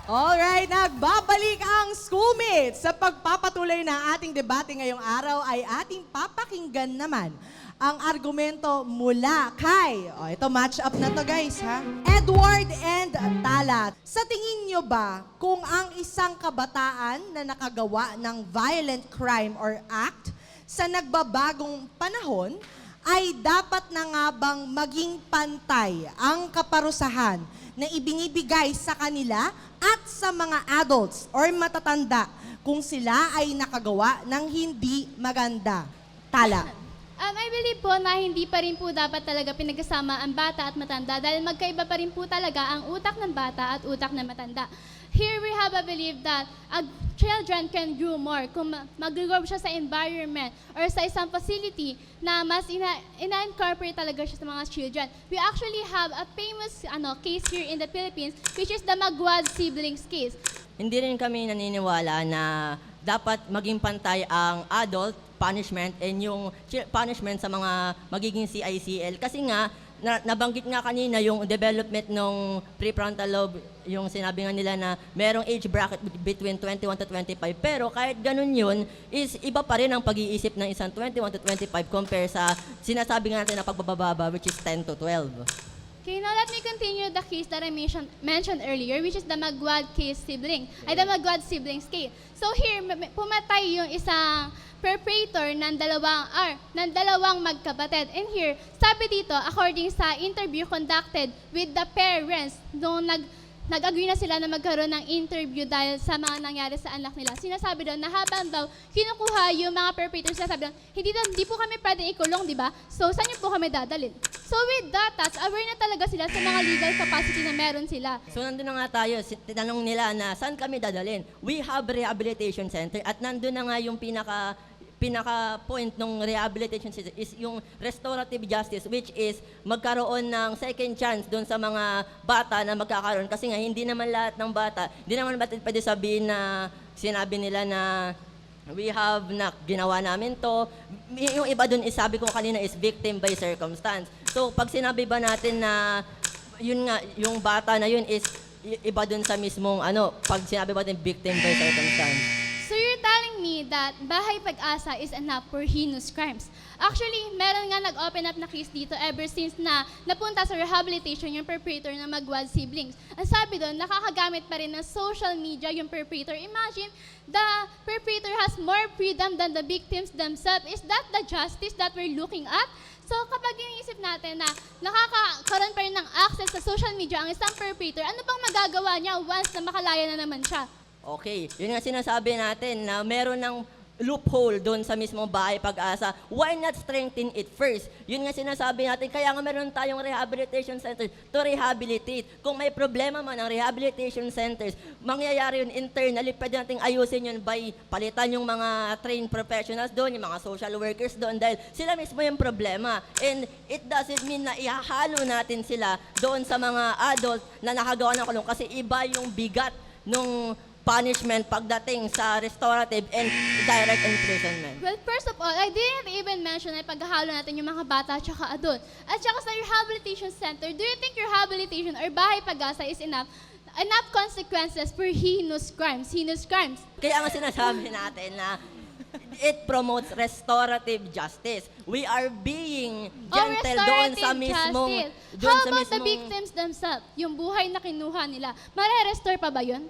Alright, nagbabalik ang schoolmates. Sa pagpapatuloy ng ating debate ngayong araw ay ating papakinggan naman ang argumento mula kay, ito match up na to guys ha, Edward and Tala. Sa tingin nyo ba kung ang isang kabataan na nakagawa ng violent crime or act sa nagbabagong panahon ay dapat na nga bang maging pantay ang kaparusahan na ibinibigay sa kanila at sa mga adults or matatanda kung sila ay nakagawa ng hindi maganda? Tala. I believe po na hindi pa rin po dapat talaga pinagkasama ang bata at matanda dahil magkaiba pa rin po talaga ang utak ng bata at utak ng matanda. Here we have a belief that children can grow more kung mag-grow siya sa environment or sa isang facility na mas ina-incorporate talaga siya sa mga children. We actually have a famous case here in the Philippines which is the Magwad siblings case. Hindi rin kami naniniwala na dapat maging pantay ang adult punishment and yung punishment sa mga magiging CICL. Kasi nga, nabanggit nga kanina yung development ng prefrontal lobe, yung sinabi nga nila na merong age bracket between 21 to 25. Pero kahit ganun yun, is iba pa rin ang pag-iisip ng isang 21 to 25 compare sa sinasabi nga natin na pagbababa, which is 10 to 12. Okay, now let me continue the case that I mentioned earlier, which is the Magwad the Magwad siblings case. So here, pumatay yung isang perpetrator ng dalawang magkapatid. And here, sabi dito, according sa interview conducted with the parents, nung nag-agree na sila na magkaroon ng interview dahil sa mga nangyari sa anak nila. Sinasabi daw na habang daw kinukuha yung mga perpetrators, sinasabi daw, hindi po kami pwedeng ikulong, di ba? So, saan niyo po kami dadalhin? So, with that, aware na talaga sila sa mga legal capacity na meron sila. So, nandun na nga tayo, tinanong nila na saan kami dadalhin? We have rehabilitation center at nandun na nga yung pinaka-point ng rehabilitation center is yung restorative justice, which is magkaroon ng second chance doon sa mga bata na magkakaroon. Kasi nga, hindi naman lahat ng bata, hindi naman pwede sabihin na sinabi nila na we have na ginawa namin to. Yung iba doon is sabi ko kanina is victim by circumstance. So, pag sinabi ba natin na yun nga, yung bata na yun is iba doon sa mismong pag sinabi ba natin victim by circumstance. So you're telling me that Bahay Pag-asa is enough for heinous crimes. Actually, meron nga nag-open up na case dito ever since na napunta sa rehabilitation yung perpetrator ng Magwad siblings. Ang sabi doon, nakakagamit pa rin ng social media yung perpetrator. Imagine, the perpetrator has more freedom than the victims themselves. Is that the justice that we're looking at? So kapag iniisip natin na nakakaroon pa rin ng access sa social media ang isang perpetrator, ano bang magagawa niya once na makalaya na naman siya? Okay, yun nga sinasabi natin na meron ng loophole doon sa mismong Bahay Pag-asa. Why not strengthen it first? Yun nga sinasabi natin, kaya nga meron tayong rehabilitation center to rehabilitate. Kung may problema man ang rehabilitation centers, mangyayari yun internally, pwede natin ayusin yun by palitan yung mga trained professionals doon, yung mga social workers doon, dahil sila mismo yung problema. And it doesn't mean na ihahalo natin sila doon sa mga adult na nakagawa ng kulong kasi iba yung bigat nung punishment pagdating sa restorative and direct imprisonment. Well, first of all, I didn't even mention na paghahalo natin yung mga bata at saka adult. At saka sa rehabilitation center, do you think rehabilitation or Bahay Pag-asa is enough consequences for heinous crimes? Kaya nga sinasabi natin na it promotes restorative justice. We are being gentle doon sa mismong... How about the victims themselves? Yung buhay na kinuha nila, mare-restore pa ba yun?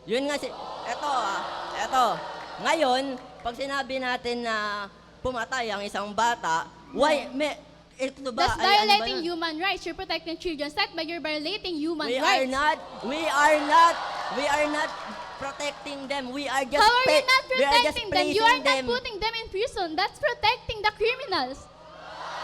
Yun nga eto. Ngayon, pag sinabi natin na pumatay ang isang bata, ito ba? That's violating human rights. You're protecting children's rights, but you're violating human rights. We are not protecting them. We are just How are you not protecting them? You are not them. putting them in prison. That's protecting the criminals.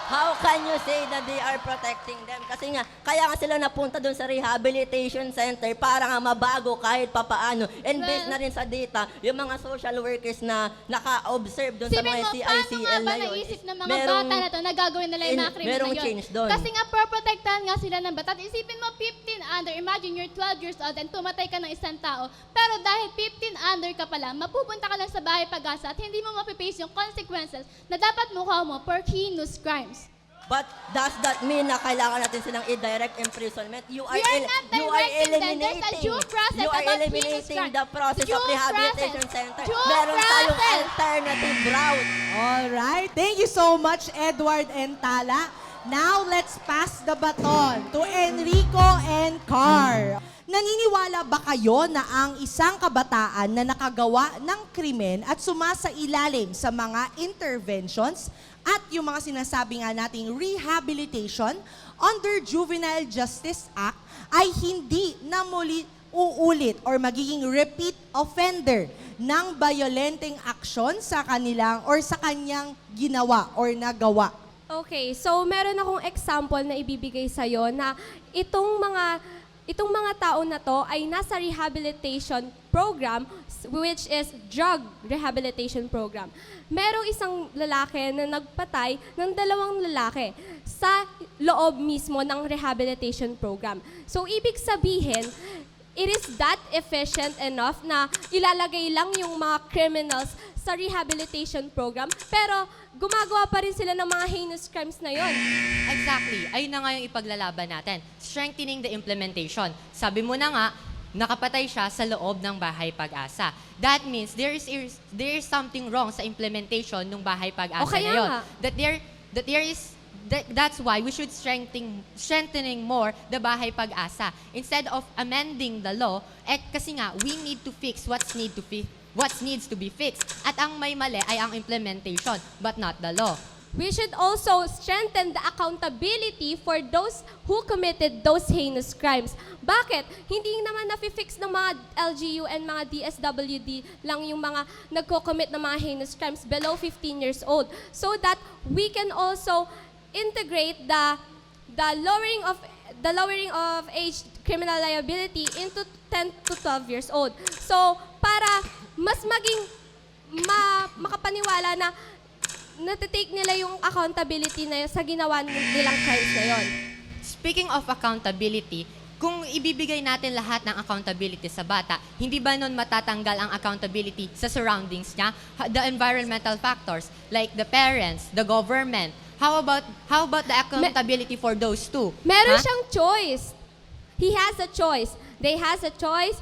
How can you say that they are protecting them? Kasi nga, kaya nga sila napunta doon sa rehabilitation center para nga mabago kahit papaano. And based na rin sa data, yung mga social workers na naka-observe doon sa mga CICL paano na nga ba yun. naisip ng mga bata na to na gagawin nila yung mga krimen na merong yun? change doon. Kasi nga, protektahan nga sila ng bata. At isipin mo, 15 under. Imagine, you're 12 years old and tumatay ka ng isang tao. Pero dahil 15 under ka pala, mapupunta ka lang sa Bahay Pag-asa at hindi mo mapipace yung consequences na dapat mukha mo for heinous crimes. But does that mean na kailangan natin silang i-direct imprisonment? You are, We are not you are directing them. There's a eliminating, due process you are about eliminating heinous the process Due of rehabilitation process. center. Due Meron tayong process. alternative route. All right. Thank you so much, Edward and Tala. Now, let's pass the baton to Enrico and Car. Naniniwala ba kayo na ang isang kabataan na nakagawa ng krimen at sumasailalim sa mga interventions at yung mga sinasabi nga nating rehabilitation under Juvenile Justice Act ay hindi na muli uulit or magiging repeat offender ng violenteng aksyon sa kanilang or sa kanyang ginawa or nagawa? Okay, so meron akong example na ibibigay sa'yo na itong mga tao na to ay nasa rehabilitation program which is drug rehabilitation program. Merong isang lalaki na nagpatay ng 2 lalaki sa loob mismo ng rehabilitation program. So ibig sabihin, it is that efficient enough na ilalagay lang yung mga criminals sa rehabilitation program, pero gumagawa pa rin sila ng mga heinous crimes na yon. Exactly. Ayun na nga yung ipaglalaban natin. Strengthening the implementation. Sabi mo na nga, nakapatay siya sa loob ng Bahay Pag-asa. That means there is something wrong sa implementation ng Bahay Pag-asa O kaya na yun. nga. That's why we should strengthening more the Bahay Pag-asa. Instead of amending the law, kasi nga, we need to fix what needs to be fixed. At ang may mali ay ang implementation, but not the law. We should also strengthen the accountability for those who committed those heinous crimes. Bakit? Hindi naman na-fix ng mga LGU and mga DSWD lang yung mga nagko-commit ng mga heinous crimes below 15 years old. So that we can also integrate the lowering of age criminal liability into 10 to 12 years old. So para mas maging makapaniwala na natitake nila yung accountability na sa ginawa nilang crimes na yun. Speaking of accountability, kung ibibigay natin lahat ng accountability sa bata, hindi ba nun matatanggal ang accountability sa surroundings niya? The environmental factors, like the parents, the government. How about the accountability for those two? Meron Ha? siyang choice. He has a choice. They has a choice.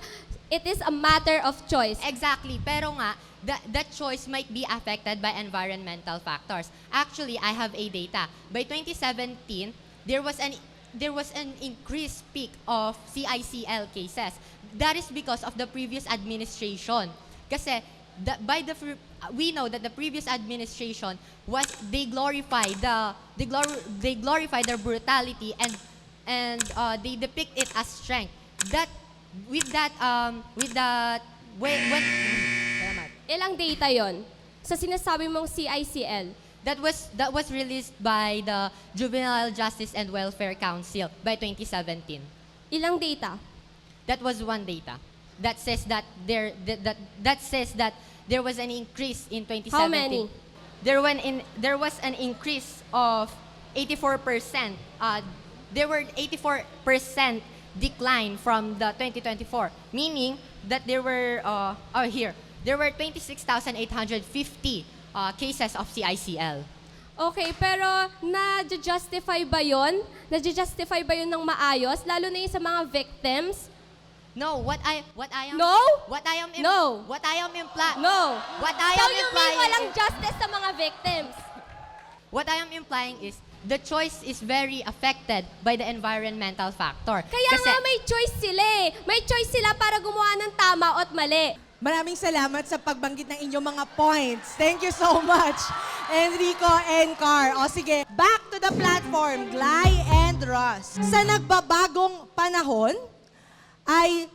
It is a matter of choice. Exactly. Pero nga, that choice might be affected by environmental factors. Actually, I have a data. By 2017, there was an increased peak of CICL cases. That is because of the previous administration. Kasi we know that the previous administration they glorify their brutality and they depict it as strength. Ilang data yon sa sinasabi mong CICL? That was released by the Juvenile Justice and Welfare Council by 2017. Ilang data? That was one data that says that there was an increase in 2017. How many? There was an increase of 84%. There were 84% decline from the 2024, meaning that there were there were 26,850 cases of CICL. Okay, pero na-justify ba yon? Na-justify ba yun ng maayos? Lalo na yung sa mga victims? No, what I am No? what I am No. what I am implying No. what I So am you mean implying walang justice sa mga victims? what I am implying is the choice is very affected by the environmental factor. Kaya Kasi- nga may choice sila eh. May choice sila para gumawa ng tama at mali. Maraming salamat sa pagbanggit ng inyong mga points. Thank you so much, Enrico and Car. O sige, back to the platform, Glay and Ross. Sa nagbabagong panahon, ay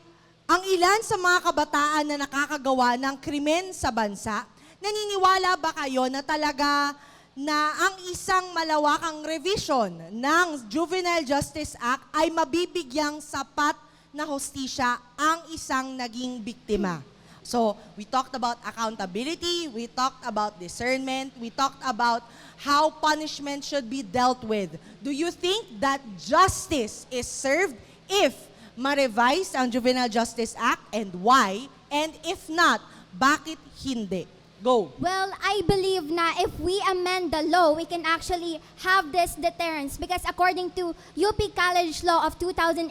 ang ilan sa mga kabataan na nakakagawa ng krimen sa bansa, naniniwala ba kayo na talaga na ang isang malawakang revision ng Juvenile Justice Act ay mabibigyang sapat na hustisya ang isang naging biktima? So, we talked about accountability, we talked about discernment, we talked about how punishment should be dealt with. Do you think that justice is served if ma-revise ang Juvenile Justice Act, and why? And if not, bakit hindi? Go. Well, I believe na if we amend the law, we can actually have this deterrence because according to UP College Law of 2018,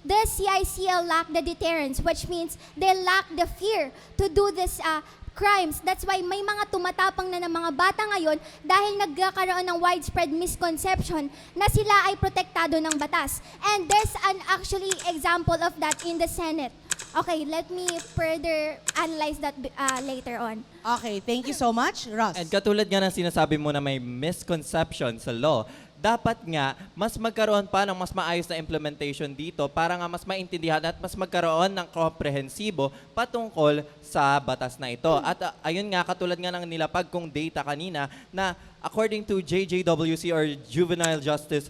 the CICL lack the deterrence, which means they lack the fear to do this crimes. That's why may mga tumatapang na ng mga bata ngayon dahil nagkakaroon ng widespread misconception na sila ay protektado ng batas. And there's an actually example of that in the Senate. Okay, let me further analyze that later on. Okay, thank you so much, Ross. And katulad nga ng sinasabi mo na may misconception sa law, dapat nga mas magkaroon pa ng mas maayos na implementation dito para nga mas maintindihan at mas magkaroon ng komprehensibo patungkol sa batas na ito. At ayun nga, katulad nga ng nilapag kong data kanina na according to JJWC or Juvenile Justice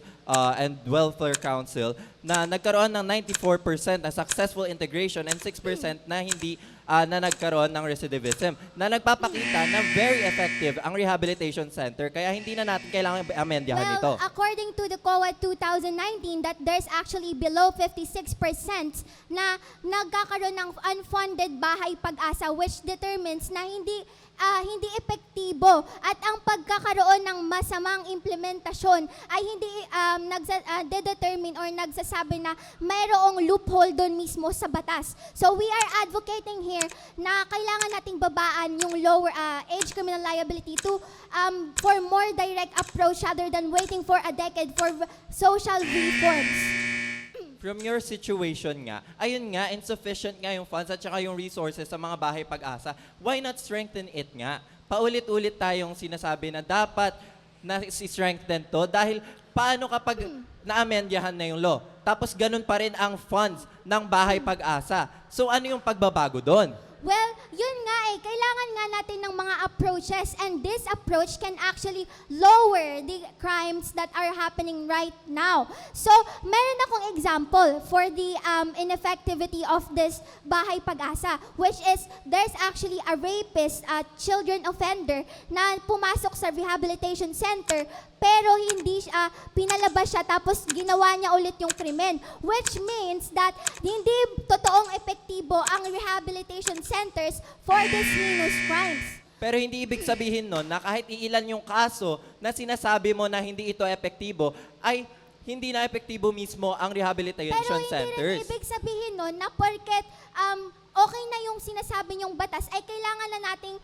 and Welfare Council, na nagkaroon ng 94% na successful integration and 6% na hindi na nagkaroon ng recidivism, na nagpapakita na very effective ang rehabilitation center, kaya hindi na natin kailangan amendyahan ito. Well, according to the COA 2019, that there's actually below 56% na nagkakaroon ng unfunded bahay pag-asa, which determines na hindi epektibo at ang pagkakaroon ng masamang implementasyon ay hindi determine or nagsasabi na mayroong loophole doon mismo sa batas. So we are advocating here na kailangan nating babaan yung lower age criminal liability to for more direct approach rather than waiting for a decade for social reforms. From your situation nga, ayun nga, insufficient nga yung funds at saka yung resources sa mga bahay pag-asa. Why not strengthen it nga? Paulit-ulit tayong sinasabi na dapat na strengthen to dahil paano kapag na-amendyahan na yung law? Tapos ganun pa rin ang funds ng bahay pag-asa. So ano yung pagbabago doon? Well, yun nga kailangan nga natin ng mga approaches and this approach can actually lower the crimes that are happening right now. So, meron akong example for the ineffectivity of this bahay pag-asa, which is there's actually a rapist, children offender na pumasok sa rehabilitation center pero hindi pinalabas siya tapos ginawa niya ulit yung krimen, which means that hindi totoong epektibo ang rehabilitation centers for these heinous crimes. Pero hindi ibig sabihin nun na kahit iilan yung kaso na sinasabi mo na hindi ito epektibo, ay hindi na epektibo mismo ang rehabilitation Pero hindi centers. rin ibig sabihin nun na porket okay na yung sinasabi yung batas, ay kailangan na nating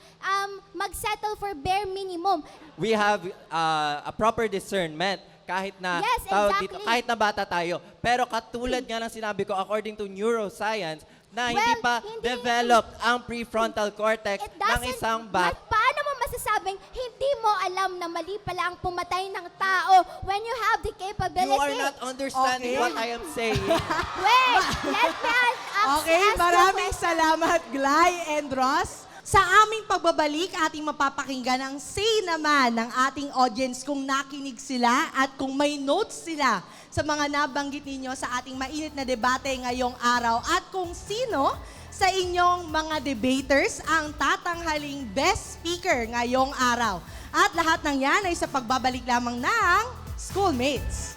mag-settle for bare minimum. We have a proper discernment kahit na Yes, tawag exactly. kahit na bata tayo. Pero katulad nga ng sinabi ko, according to neuroscience, na hindi Well, pa hindi- developed ang prefrontal cortex It ng doesn't, isang bata. paano mo masasabing hindi mo alam na mali pala ang pumatay ng tao when you have the capability? You are not understanding Okay. what I am saying. Wait, let me Okay, ask maraming salamat, Glay and Ross. Sa aming pagbabalik, ating mapapakinggan ang say naman ng ating audience kung nakinig sila at kung may notes sila sa mga nabanggit ninyo sa ating mainit na debate ngayong araw at kung sino sa inyong mga debaters ang tatanghaling best speaker ngayong araw. At lahat ng yan ay sa pagbabalik lamang ng Schoolmates.